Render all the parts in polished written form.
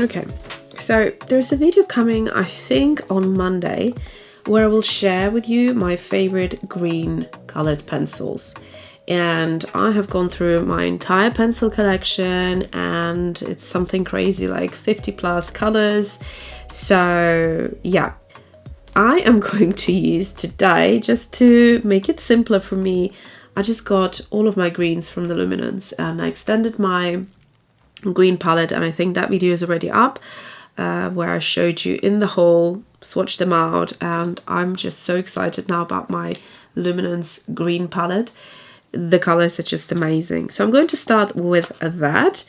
Okay, so there's a video coming, I think on Monday, where I will share with you my favorite green colored pencils. And I have gone through my entire pencil collection, and it's something crazy, like 50 plus colors. So yeah, I am going to use today, just to make it simpler for me, I just got all of my greens from the Luminance and I extended my green palette, and I think that video is already up, where I showed you in the haul, swatched them out, and I'm just so excited now about my Luminance green palette. The colors are just amazing. So I'm going to start with that,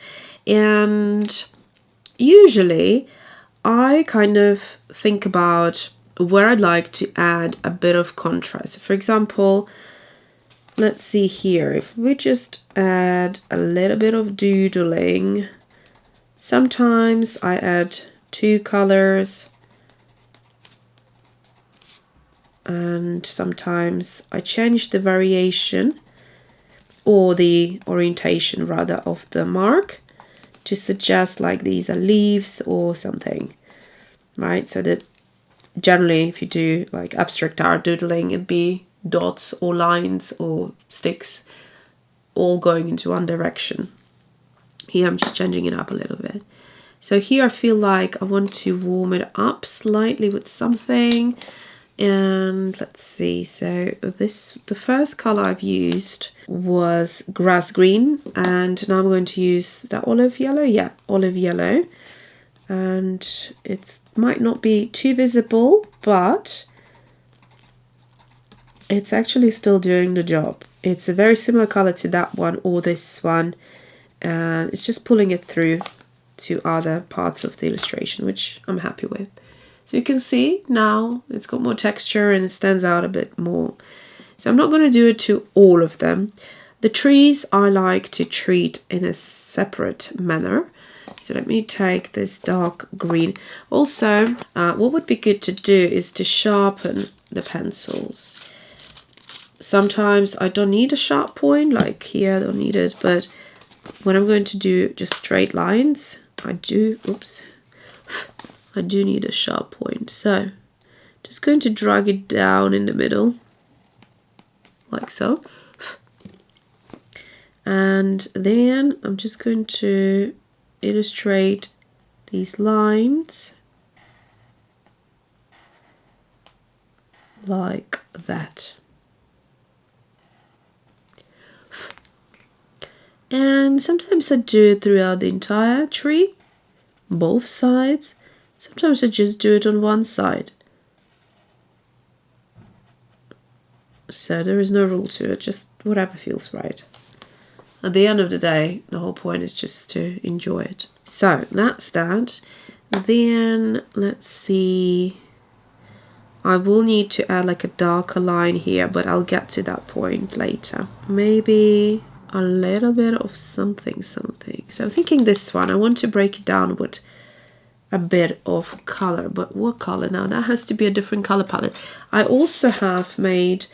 and usually I kind of think about where I'd like to add a bit of contrast. For example, let's see here, if we just add a little bit of doodling. Sometimes I add 2 colors, and sometimes I change the variation or the orientation rather of the mark to suggest like these are leaves or something, right? So that generally if you do like abstract art doodling, it'd be dots or lines or sticks all going into one direction. Here I'm just changing it up a little bit. So here I feel like I want to warm it up slightly with something. And let's see, so the first color I've used was grass green, and now I'm going to use that olive yellow. Yeah, olive yellow. And it might not be too visible, but it's actually still doing the job. It's a very similar color to that one or this one, and it's just pulling it through to other parts of the illustration, which I'm happy with. So you can see now it's got more texture and it stands out a bit more. So I'm not going to do it to all of them. The trees I like to treat in a separate manner. So let me take this dark green. Also, what would be good to do is to sharpen the pencils. Sometimes I don't need a sharp point, like here I don't need it, but when I'm going to do just straight lines, I do need a sharp point. So just going to drag it down in the middle, like so. And then I'm just going to illustrate these lines like that. And sometimes I do it throughout the entire tree, both sides. Sometimes I just do it on one side. So there is no rule to it, just whatever feels right. At the end of the day, the whole point is just to enjoy it. So that's that. Then let's see. I will need to add like a darker line here, but I'll get to that point later. Maybe a little bit of something. So I'm thinking this one, I want to break it down with a bit of color, but what color? Now that has to be a different color palette. I also have made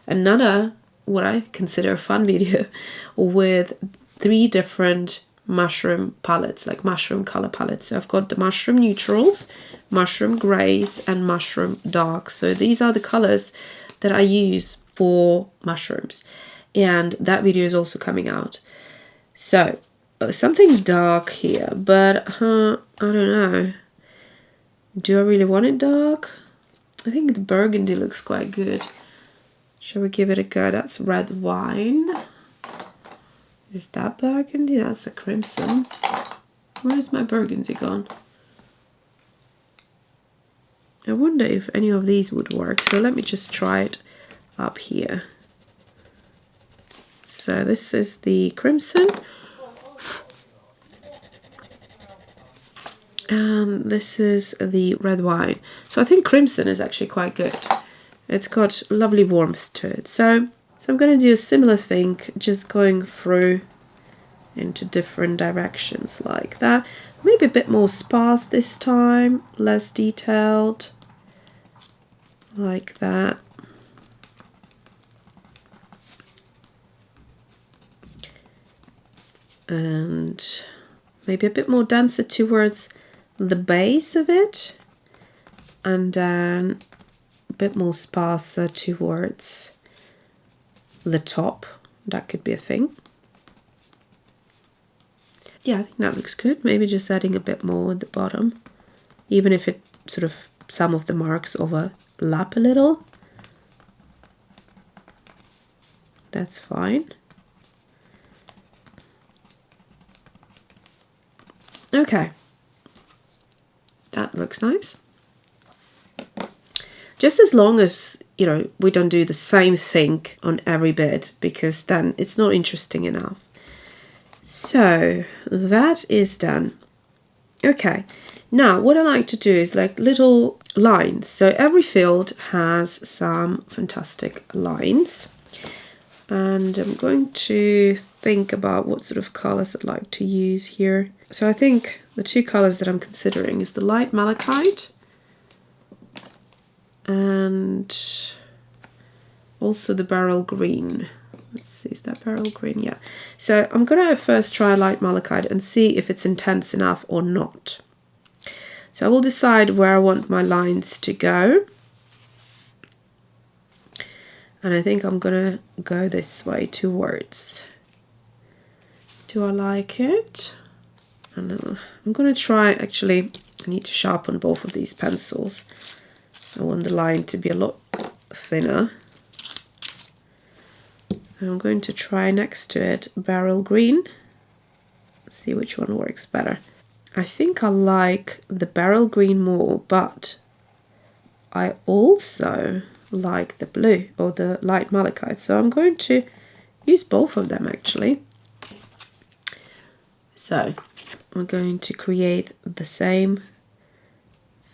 another, what I consider a fun video, with 3 different mushroom palettes, like mushroom color palettes. So I've got the mushroom neutrals, mushroom grays, and mushroom darks. So these are the colors that I use for mushrooms, and that video is also coming out. So something dark here, but I don't know. Do I really want it dark? I think the burgundy looks quite good. Shall we give it a go? That's red wine. Is that burgundy? That's a crimson. Where's my burgundy gone? I wonder if any of these would work. So let me just try it up here. So this is the crimson. And this is the red wine. So I think crimson is actually quite good. It's got lovely warmth to it. So I'm going to do a similar thing, just going through into different directions like that. Maybe a bit more sparse this time, less detailed, like that. And maybe a bit more denser towards the base of it, and then a bit more sparser towards the top. That could be a thing. Yeah, I think that looks good. Maybe just adding a bit more at the bottom, even if it sort of, some of the marks overlap a little. That's fine. Okay, that looks nice. Just as long as, you know, we don't do the same thing on every bit, because then it's not interesting enough. So that is done. Okay, now what I like to do is like little lines. So every field has some fantastic lines. And I'm going to think about what sort of colors I'd like to use here. So I think the two colors that I'm considering is the light malachite and also the beryl green. Let's see, is that beryl green? Yeah. So I'm gonna first try light malachite and see if it's intense enough or not. So I will decide where I want my lines to go. And I think I'm gonna go this way towards. Do I like it? And I'm gonna try, actually, I need to sharpen both of these pencils. I want the line to be a lot thinner. And I'm going to try next to it beryl green. Let's see which one works better. I think I like the beryl green more, but I also like the blue or the light malachite. So I'm going to use both of them actually. So I'm going to create the same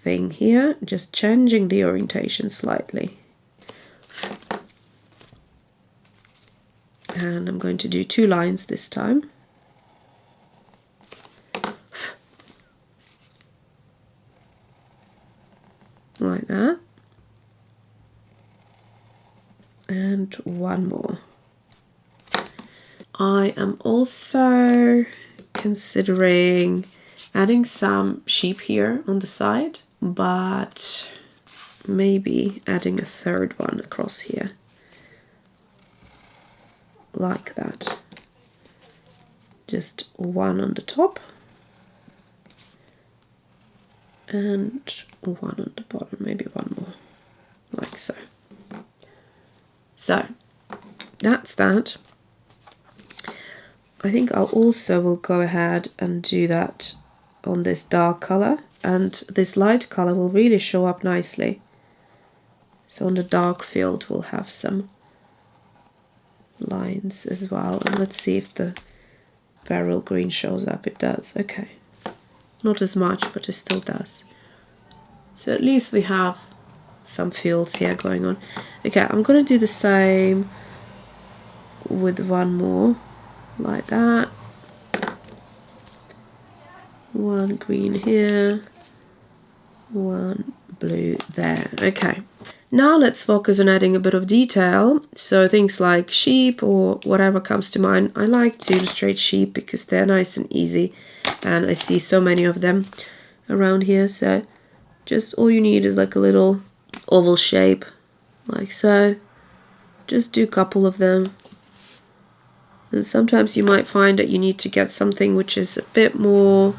thing here, just changing the orientation slightly. And I'm going to do two lines this time. Like that. And one more. I am also considering adding some sheep here on the side, but maybe adding a third one across here. Like that. Just one on the top and one on the bottom, maybe one more, like so. So that's that. I think I'll also will go ahead and do that on this dark color, and this light color will really show up nicely. So on the dark field we'll have some lines as well, and let's see if the beryl green shows up. It does. Okay, not as much, but it still does. So at least we have some fields here going on. Okay, I'm gonna do the same with one more, like that. One green here, one blue there. Okay, now let's focus on adding a bit of detail. So things like sheep or whatever comes to mind. I like to illustrate sheep because they're nice and easy, and I see so many of them around here. So just all you need is like a little oval shape, like so. Just do a couple of them. And sometimes you might find that you need to get something which is a bit more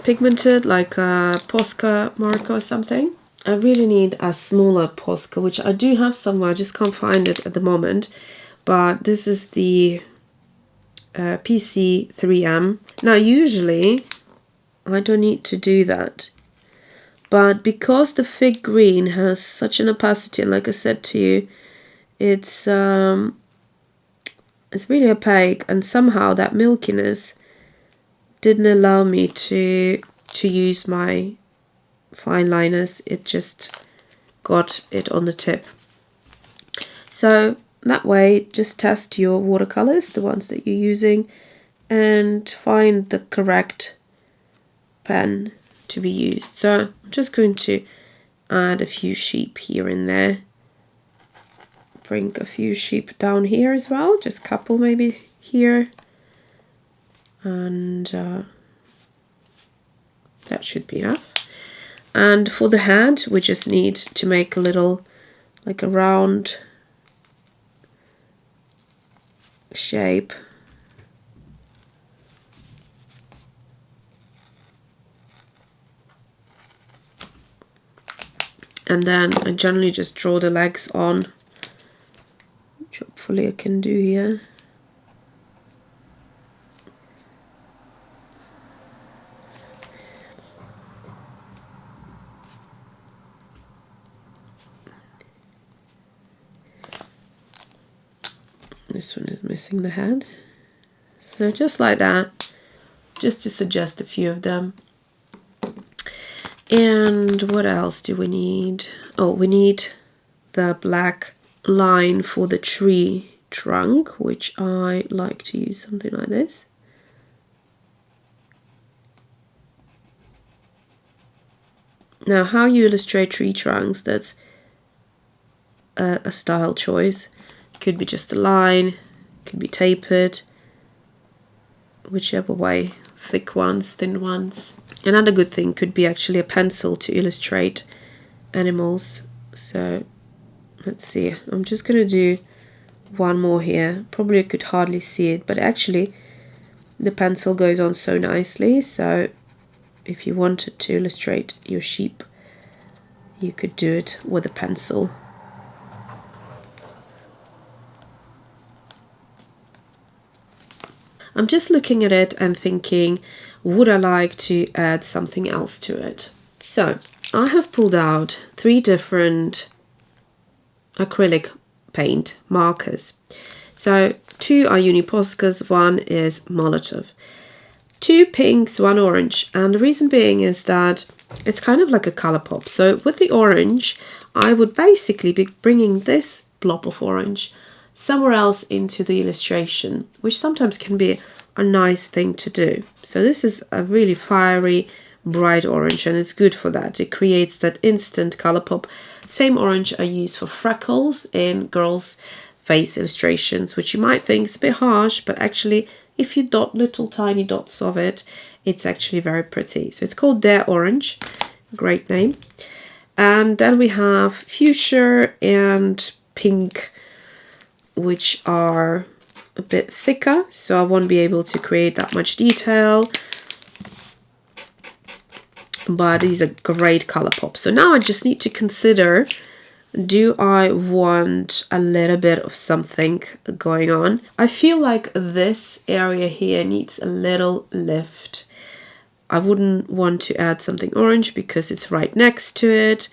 pigmented, like a Posca marker or something. I really need a smaller Posca, which I do have somewhere, I just can't find it at the moment. But this is the PC 3M. Now usually I don't need to do that, but because the fig green has such an opacity, and like I said to you, it's really opaque, and somehow that milkiness didn't allow me to use my fine liners. It just got it on the tip. So that way, just test your watercolors, the ones that you're using, and find the correct pen to be used. So I'm just going to add a few sheep here and there. Bring a few sheep down here as well, just a couple maybe here, and That should be enough. And for the head, we just need to make a little, like a round shape. And then I generally just draw the legs on, which hopefully I can do here. This one is missing the head. So just like that, just to suggest a few of them. And what else do we need? Oh, we need the black line for the tree trunk, which I like to use something like this. Now, how you illustrate tree trunks, that's a style choice. Could be just a line, could be tapered, whichever way, thick ones, thin ones. Another good thing could be actually a pencil to illustrate animals. So let's see, I'm just going to do one more here. Probably I could hardly see it, but actually the pencil goes on so nicely. So if you wanted to illustrate your sheep, you could do it with a pencil. I'm just looking at it and thinking, would I like to add something else to it? So I have pulled out 3 different acrylic paint markers. So 2 are Uniposcas, 1 is Molotov. 2 pinks, 1 orange. And the reason being is that it's kind of like a color pop. So with the orange, I would basically be bringing this blob of orange somewhere else into the illustration, which sometimes can be a nice thing to do. So this is a really fiery, bright orange, and it's good for that. It creates that instant color pop. Same orange I use for freckles in girls' face illustrations, which you might think is a bit harsh, but actually if you dot little tiny dots of it, it's actually very pretty. So it's called Der Orange, great name. And then we have fuchsia and pink, which are a bit thicker, so I won't be able to create that much detail, but these are great color pop. So now I just need to consider, do I want a little bit of something going on? I feel like this area here needs a little lift. I wouldn't want to add something orange because it's right next to it,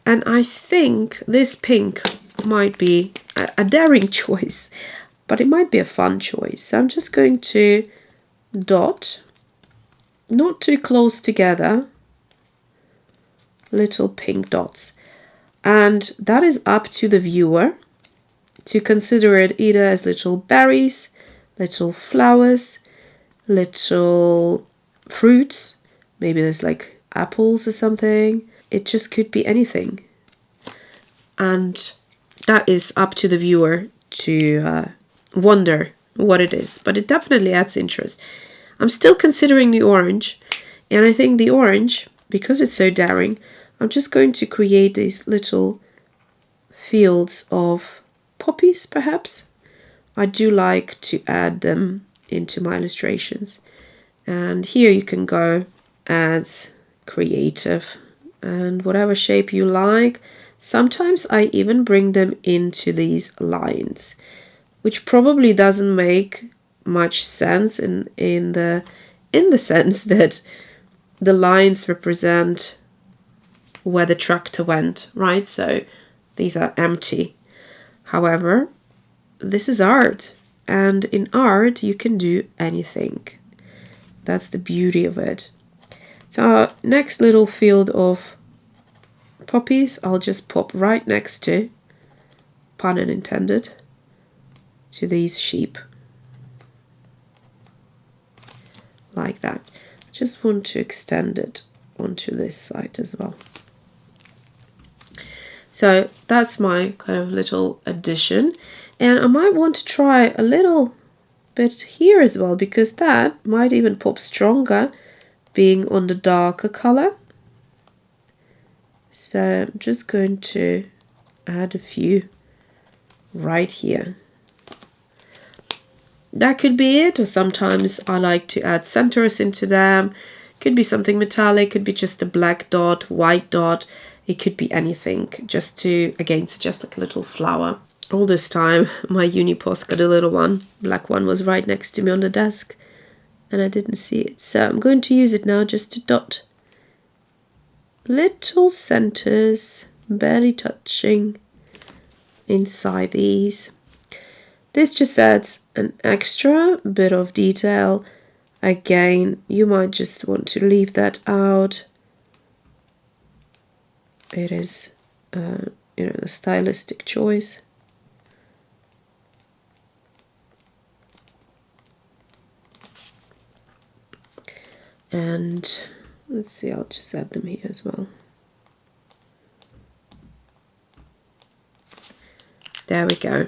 and I think this pink might be a daring choice, but it might be a fun choice. So I'm just going to dot, not too close together, little pink dots. And that is up to the viewer to consider it either as little berries, little flowers, little fruits. Maybe there's like apples or something. It just could be anything. And that is up to the viewer to wonder what it is, but it definitely adds interest. I'm still considering the orange, and I think the orange, because it's so daring, I'm just going to create these little fields of poppies, perhaps. I do like to add them into my illustrations, and here you can go as creative and whatever shape you like. Sometimes I even bring them into these lines, which probably doesn't make much sense in the sense that the lines represent where the tractor went, right? So these are empty. However, this is art, and in art you can do anything. That's the beauty of it. So our next little field of poppies, I'll just pop right next to, pun intended, to these sheep, like that. I just want to extend it onto this side as well. So that's my kind of little addition, and I might want to try a little bit here as well, because that might even pop stronger being on the darker color. So I'm just going to add a few right here. That could be it, or sometimes I like to add centers into them. Could be something metallic, could be just a black dot, white dot. It could be anything, just to, again, suggest like a little flower. All this time, my uni Posca, the little one, black one, was right next to me on the desk, and I didn't see it. So I'm going to use it now just to dot little centers, barely touching inside these. This just adds an extra bit of detail. Again, you might just want to leave that out. It is, you know, a stylistic choice. And let's see, I'll just add them here as well. There we go.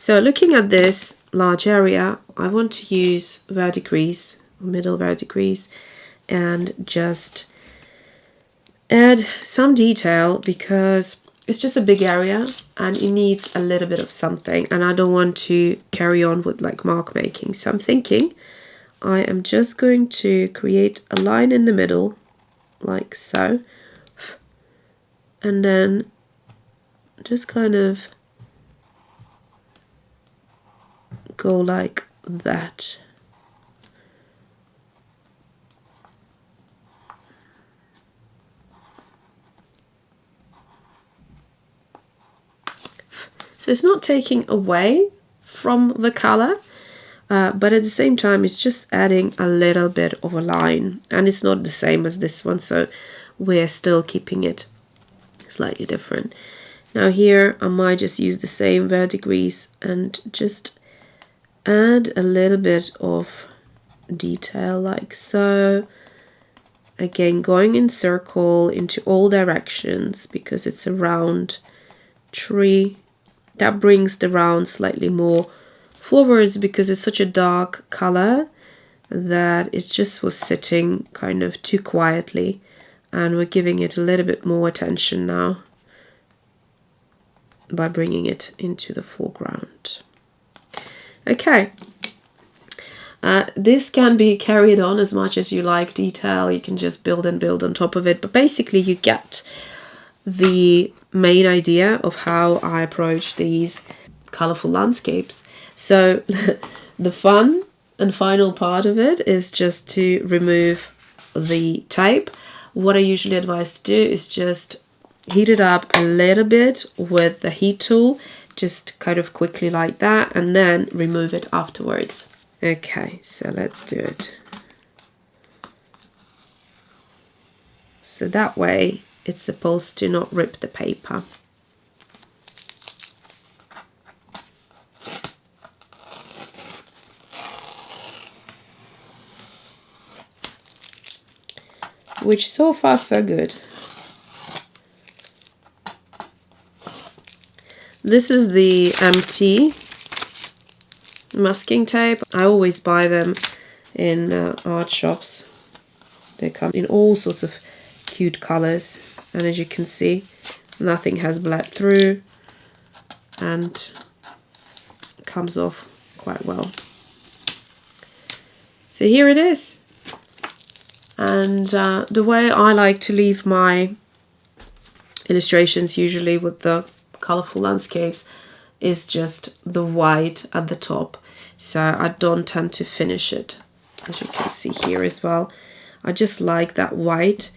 So looking at this large area, I want to use verdigris, middle verdigris, and just add some detail because it's just a big area and it needs a little bit of something, and I don't want to carry on with like mark making. So I'm thinking I am just going to create a line in the middle like so, and then just kind of go like that. So it's not taking away from the color, but at the same time it's just adding a little bit of a line, and it's not the same as this one, so we're still keeping it slightly different. Now here I might just use the same verdigris and just add a little bit of detail like so. Again, going in circle into all directions because it's a round tree. That brings the round slightly more forwards because it's such a dark color that it just was sitting kind of too quietly, and we're giving it a little bit more attention now by bringing it into the foreground. Okay, this can be carried on as much as you like detail. You can just build and build on top of it, but basically you get the main idea of how I approach these colorful landscapes. So the fun and final part of it is just to remove the tape. What I usually advise to do is just heat it up a little bit with the heat tool, just kind of quickly like that, and then remove it afterwards. Okay, so let's do it. So that way it's supposed to not rip the paper. Which so far so good. This is the MT masking tape. I always buy them in art shops. They come in all sorts of cute colors, and as you can see, nothing has bled through and comes off quite well. So here it is. And the way I like to leave my illustrations usually with the colorful landscapes is just the white at the top, so I don't tend to finish it, as you can see here as well. I just like that white.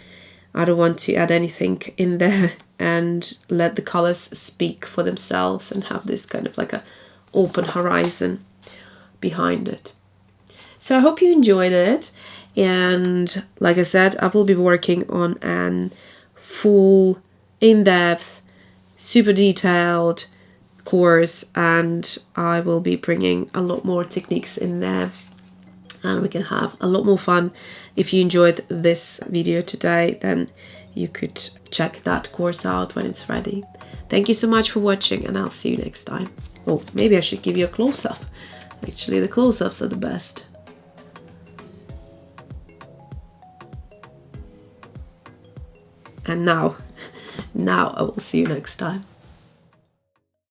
I don't want to add anything in there, and let the colors speak for themselves and have this kind of like a open horizon behind it. So I hope you enjoyed it, and like I said, I will be working on an full in-depth, super detailed course, and I will be bringing a lot more techniques in there, and we can have a lot more fun. If you enjoyed this video today, then you could check that course out when it's ready. Thank you so much for watching, and I'll see you next time. Oh, maybe I should give you a close-up. Actually, the close-ups are the best. And now I will see you next time.